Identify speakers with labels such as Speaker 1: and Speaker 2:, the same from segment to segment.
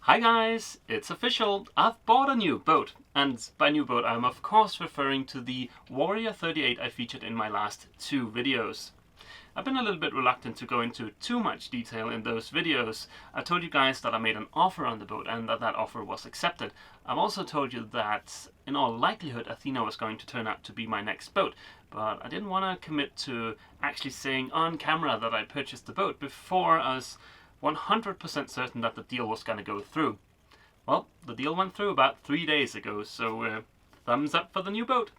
Speaker 1: Hi guys, it's official, I've bought a new boat. And by new boat I'm of course referring to the Warrior 38 I featured in my last two videos. I've been a little bit reluctant to go into too much detail in those videos. I told you guys that I made an offer on the boat and that offer was accepted. I've also told you that in all likelihood Athena was going to turn out to be my next boat, but I didn't want to commit to actually saying on camera that I purchased the boat before I was 100% certain that the deal was going to go through. Well, the deal went through about 3 days ago, so thumbs up for the new boat.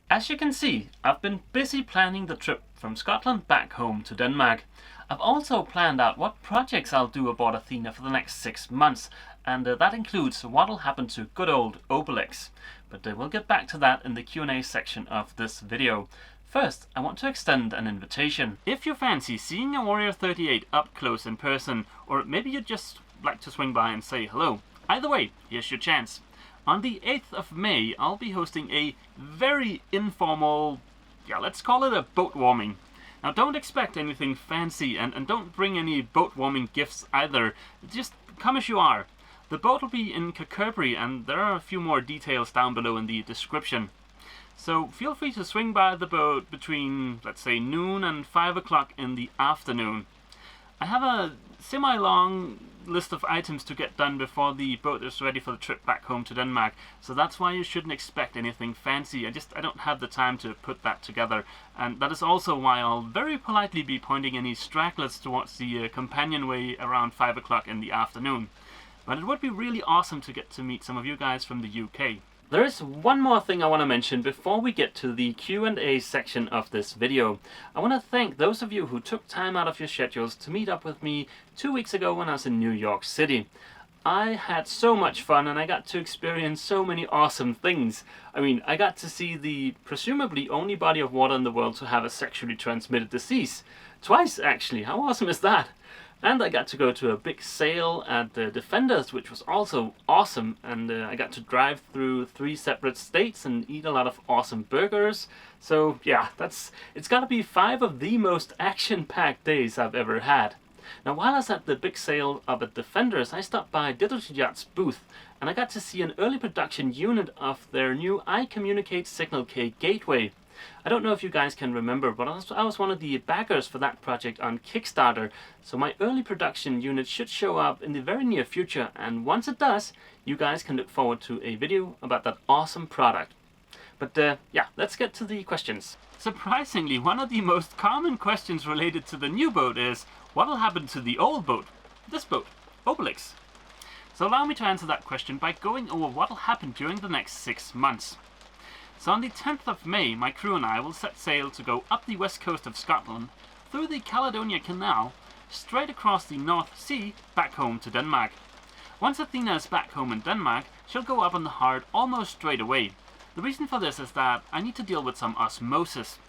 Speaker 1: As you can see, I've been busy planning the trip from Scotland back home to Denmark. I've also planned out what projects I'll do aboard Athena for the next 6 months, and that includes what'll happen to good old Obelix. But we'll get back to that in the Q&A section of this video. First, I want to extend an invitation. If you fancy seeing a Warrior 38 up close in person, or maybe you'd just like to swing by and say hello, either way, here's your chance. On the 8th of May, I'll be hosting a very informal, let's call it a boat warming. Now don't expect anything fancy and don't bring any boat warming gifts either, just come as you are. The boat will be in Kirkcudbright and there are a few more details down below in the description. So feel free to swing by the boat between, let's say, noon and 5 o'clock in the afternoon. I have a semi-long list of items to get done before the boat is ready for the trip back home to Denmark, so that's why you shouldn't expect anything fancy. I don't have the time to put that together, and that is also why I'll very politely be pointing any stragglers towards the companionway around 5 o'clock in the afternoon. But it would be really awesome to get to meet some of you guys from the UK. There is one more thing I want to mention before we get to the Q&A section of this video. I want to thank those of you who took time out of your schedules to meet up with me 2 weeks ago when I was in New York City. I had so much fun and I got to experience so many awesome things. I mean, I got to see the presumably only body of water in the world to have a sexually transmitted disease. Twice actually, how awesome is that? And I got to go to a big sale at the Defenders, which was also awesome. And I got to drive through 3 separate states and eat a lot of awesome burgers. So yeah, it's gotta be 5 of the most action-packed days I've ever had. Now while I was at the big sale up at Defenders, I stopped by Digital Yacht's booth and I got to see an early production unit of their new iCommunicate Signal K gateway. I don't know if you guys can remember, but I was one of the backers for that project on Kickstarter, so my early production unit should show up in the very near future, and once it does, you guys can look forward to a video about that awesome product. But yeah, let's get to the questions. Surprisingly, one of the most common questions related to the new boat is, what will happen to the old boat? This boat, Obelix. So allow me to answer that question by going over what will happen during the next 6 months. So on the 10th of May, my crew and I will set sail to go up the west coast of Scotland, through the Caledonia Canal, straight across the North Sea, back home to Denmark. Once Athena is back home in Denmark, she'll go up on the hard almost straight away. The reason for this is that I need to deal with some osmosis.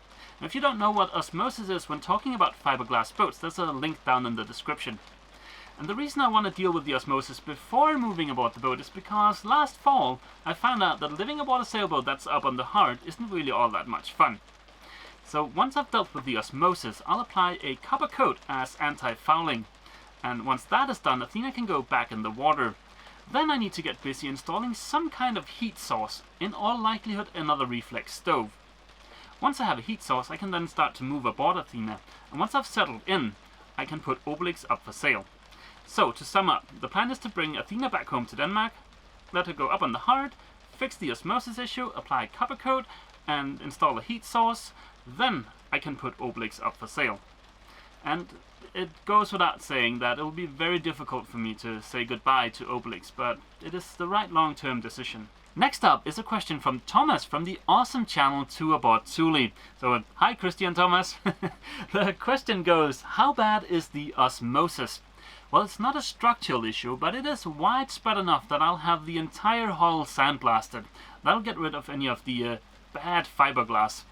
Speaker 1: Now, if you don't know what osmosis is when talking about fiberglass boats, there's a link down in the description. And the reason I want to deal with the osmosis before moving aboard the boat is because last fall I found out that living aboard a sailboat that's up on the hard isn't really all that much fun. So once I've dealt with the osmosis, I'll apply a copper coat as anti-fouling. And once that is done, Athena can go back in the water. Then I need to get busy installing some kind of heat source, in all likelihood another reflex stove. Once I have a heat source, I can then start to move aboard Athena, and once I've settled in, I can put Obelix up for sale. So, to sum up, the plan is to bring Athena back home to Denmark, let her go up on the hard, fix the osmosis issue, apply copper coat, and install a heat source. Then I can put Obelix up for sale. And it goes without saying that it will be very difficult for me to say goodbye to Obelix, but it is the right long-term decision. Next up is a question from Thomas from the awesome channel 2 Aboard Thule. So, hi Christian Thomas. The question goes, how bad is the osmosis? Well, it's not a structural issue, but it is widespread enough that I'll have the entire hull sandblasted. That'll get rid of any of the bad fiberglass.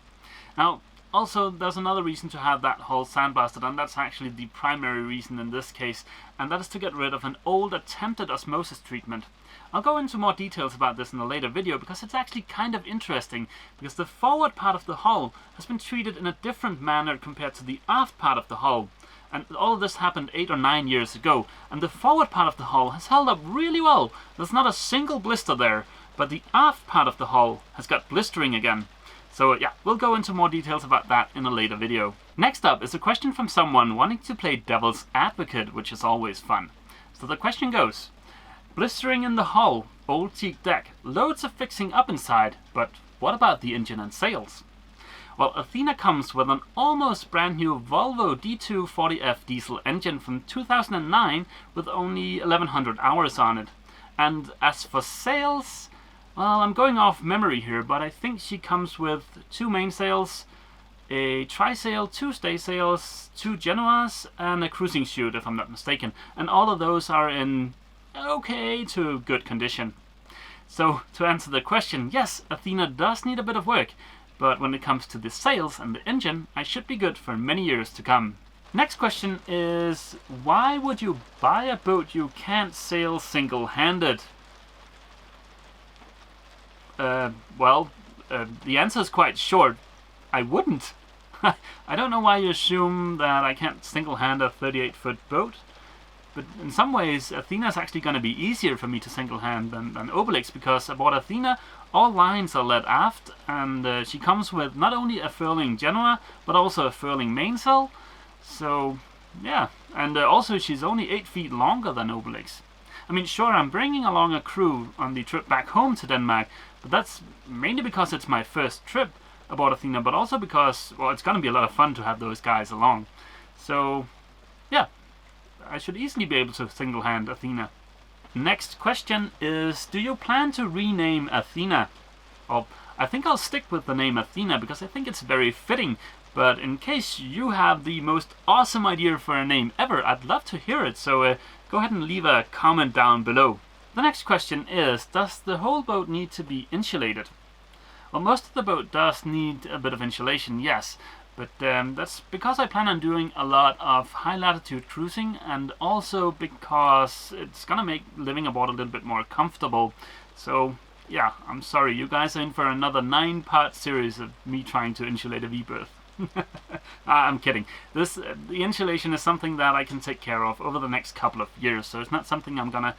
Speaker 1: Now, also, there's another reason to have that hull sandblasted, and that's actually the primary reason in this case, and that is to get rid of an old attempted osmosis treatment. I'll go into more details about this in a later video because it's actually kind of interesting, because the forward part of the hull has been treated in a different manner compared to the aft part of the hull. And all of this happened 8 or 9 years ago, and the forward part of the hull has held up really well. There's not a single blister there, but the aft part of the hull has got blistering again. So yeah, we'll go into more details about that in a later video. Next up is a question from someone wanting to play devil's advocate, which is always fun. So the question goes: blistering in the hull, old teak deck, loads of fixing up inside, but what about the engine and sails? Well, Athena comes with an almost brand new Volvo D240F diesel engine from 2009 with only 1100 hours on it. And as for sails, well, I'm going off memory here, but I think she comes with 2 mainsails, a trysail, 2 staysails, 2 Genoas, and a cruising chute, if I'm not mistaken. And all of those are in okay to good condition. So, to answer the question, yes, Athena does need a bit of work, but when it comes to the sails and the engine, I should be good for many years to come. Next question is, why would you buy a boat you can't sail single-handed? The answer is quite short. I wouldn't. I don't know why you assume that I can't single-hand a 38-foot boat, but in some ways Athena is actually going to be easier for me to single-hand than Obelix, because aboard Athena all lines are led aft, and she comes with not only a furling Genoa but also a furling mainsail. So yeah, and also she's only 8 feet longer than Obelix. I mean, sure, I'm bringing along a crew on the trip back home to Denmark, but that's mainly because it's my first trip aboard Athena, but also because, well, it's going to be a lot of fun to have those guys along. So yeah, I should easily be able to single-hand Athena. Next question is, do you plan to rename Athena? Well, I think I'll stick with the name Athena because I think it's very fitting, but in case you have the most awesome idea for a name ever, I'd love to hear it, so go ahead and leave a comment down below. The next question is, does the whole boat need to be insulated? Well, most of the boat does need a bit of insulation, yes, but that's because I plan on doing a lot of high latitude cruising, and also because it's gonna make living aboard a little bit more comfortable. So yeah, I'm sorry, you guys are in for another 9-part series of me trying to insulate a V-berth. I'm kidding. The insulation is something that I can take care of over the next couple of years, so it's not something I'm gonna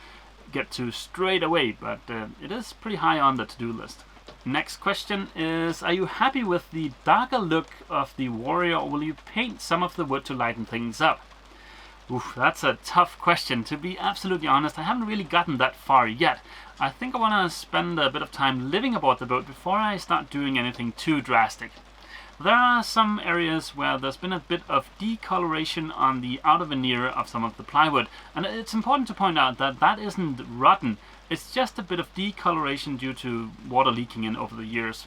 Speaker 1: get to straight away, but it is pretty high on the to-do list. Next question is, are you happy with the darker look of the Warrior, or will you paint some of the wood to lighten things up? Oof, that's a tough question. To be absolutely honest, I haven't really gotten that far yet. I think I want to spend a bit of time living aboard the boat before I start doing anything too drastic. There are some areas where there's been a bit of decoloration on the outer veneer of some of the plywood, and it's important to point out that that isn't rotten. It's just a bit of decoloration due to water leaking in over the years.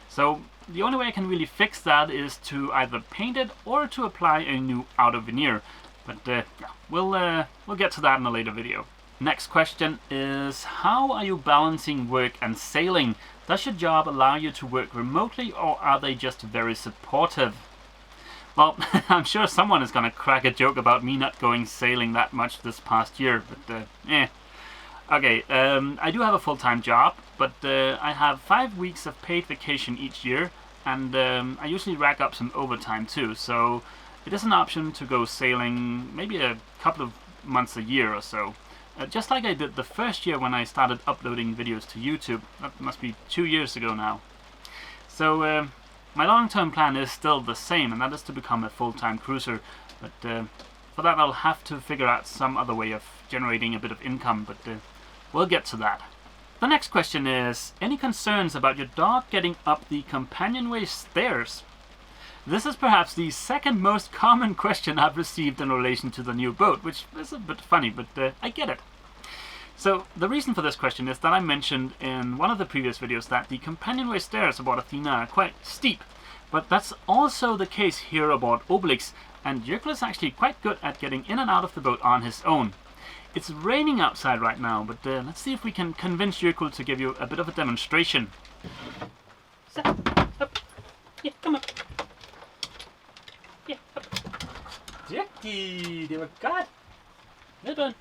Speaker 1: So the only way I can really fix that is to either paint it or to apply a new outer veneer. But yeah, we'll get to that in a later video. Next question is, how are you balancing work and sailing? Does your job allow you to work remotely, or are they just very supportive? Well, I'm sure someone is going to crack a joke about me not going sailing that much this past year, but Okay, I do have a full-time job, but I have 5 weeks of paid vacation each year, and I usually rack up some overtime too, so it is an option to go sailing maybe a couple of months a year or so. Just like I did the first year when I started uploading videos to YouTube. That must be 2 years ago now. So my long-term plan is still the same, and that is to become a full-time cruiser, but for that I'll have to figure out some other way of generating a bit of income, but we'll get to that. The next question is, any concerns about your dog getting up the companionway stairs? This is perhaps the second most common question I've received in relation to the new boat, which is a bit funny, but I get it. So the reason for this question is that I mentioned in one of the previous videos that the companionway stairs aboard Athena are quite steep, but that's also the case here aboard Obelix, and Jürgen is actually quite good at getting in and out of the boat on his own. It's raining outside right now, but let's see if we can convince Jürgen to give you a bit of a demonstration. So, up. Yeah, come up. Yeah, up. Dygtig, det var godt. Well done.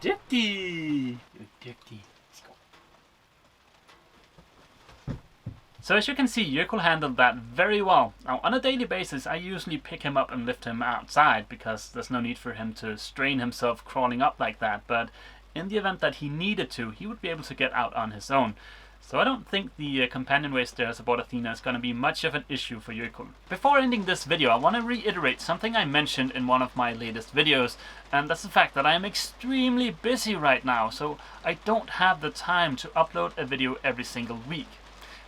Speaker 1: Dygtig. You're dygtig. Let's go. So as you can see, Jökull handled that very well. Now on a daily basis I usually pick him up and lift him outside because there's no need for him to strain himself crawling up like that, but in the event that he needed to, he would be able to get out on his own. So I don't think the companionway stairs aboard Athena is going to be much of an issue for Jökull. Before ending this video, I want to reiterate something I mentioned in one of my latest videos, and that's the fact that I am extremely busy right now, so I don't have the time to upload a video every single week.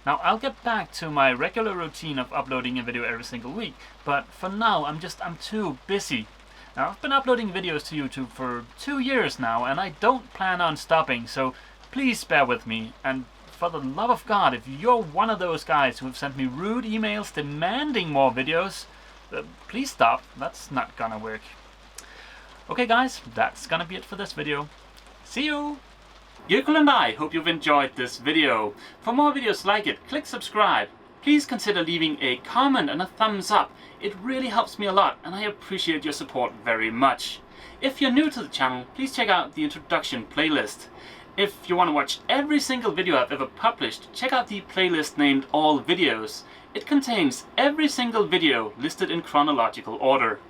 Speaker 1: Now I'll get back to my regular routine of uploading a video every single week, but for now I'm too busy. Now I've been uploading videos to YouTube for 2 years now, and I don't plan on stopping, so please bear with me. And for the love of God, if you're one of those guys who have sent me rude emails demanding more videos, please stop. That's not gonna work. Okay guys, that's gonna be it for this video. See you! Jökull and I hope you've enjoyed this video. For more videos like it, click subscribe. Please consider leaving a comment and a thumbs up. It really helps me a lot and I appreciate your support very much. If you're new to the channel, please check out the introduction playlist. If you want to watch every single video I've ever published, check out the playlist named All Videos. It contains every single video listed in chronological order.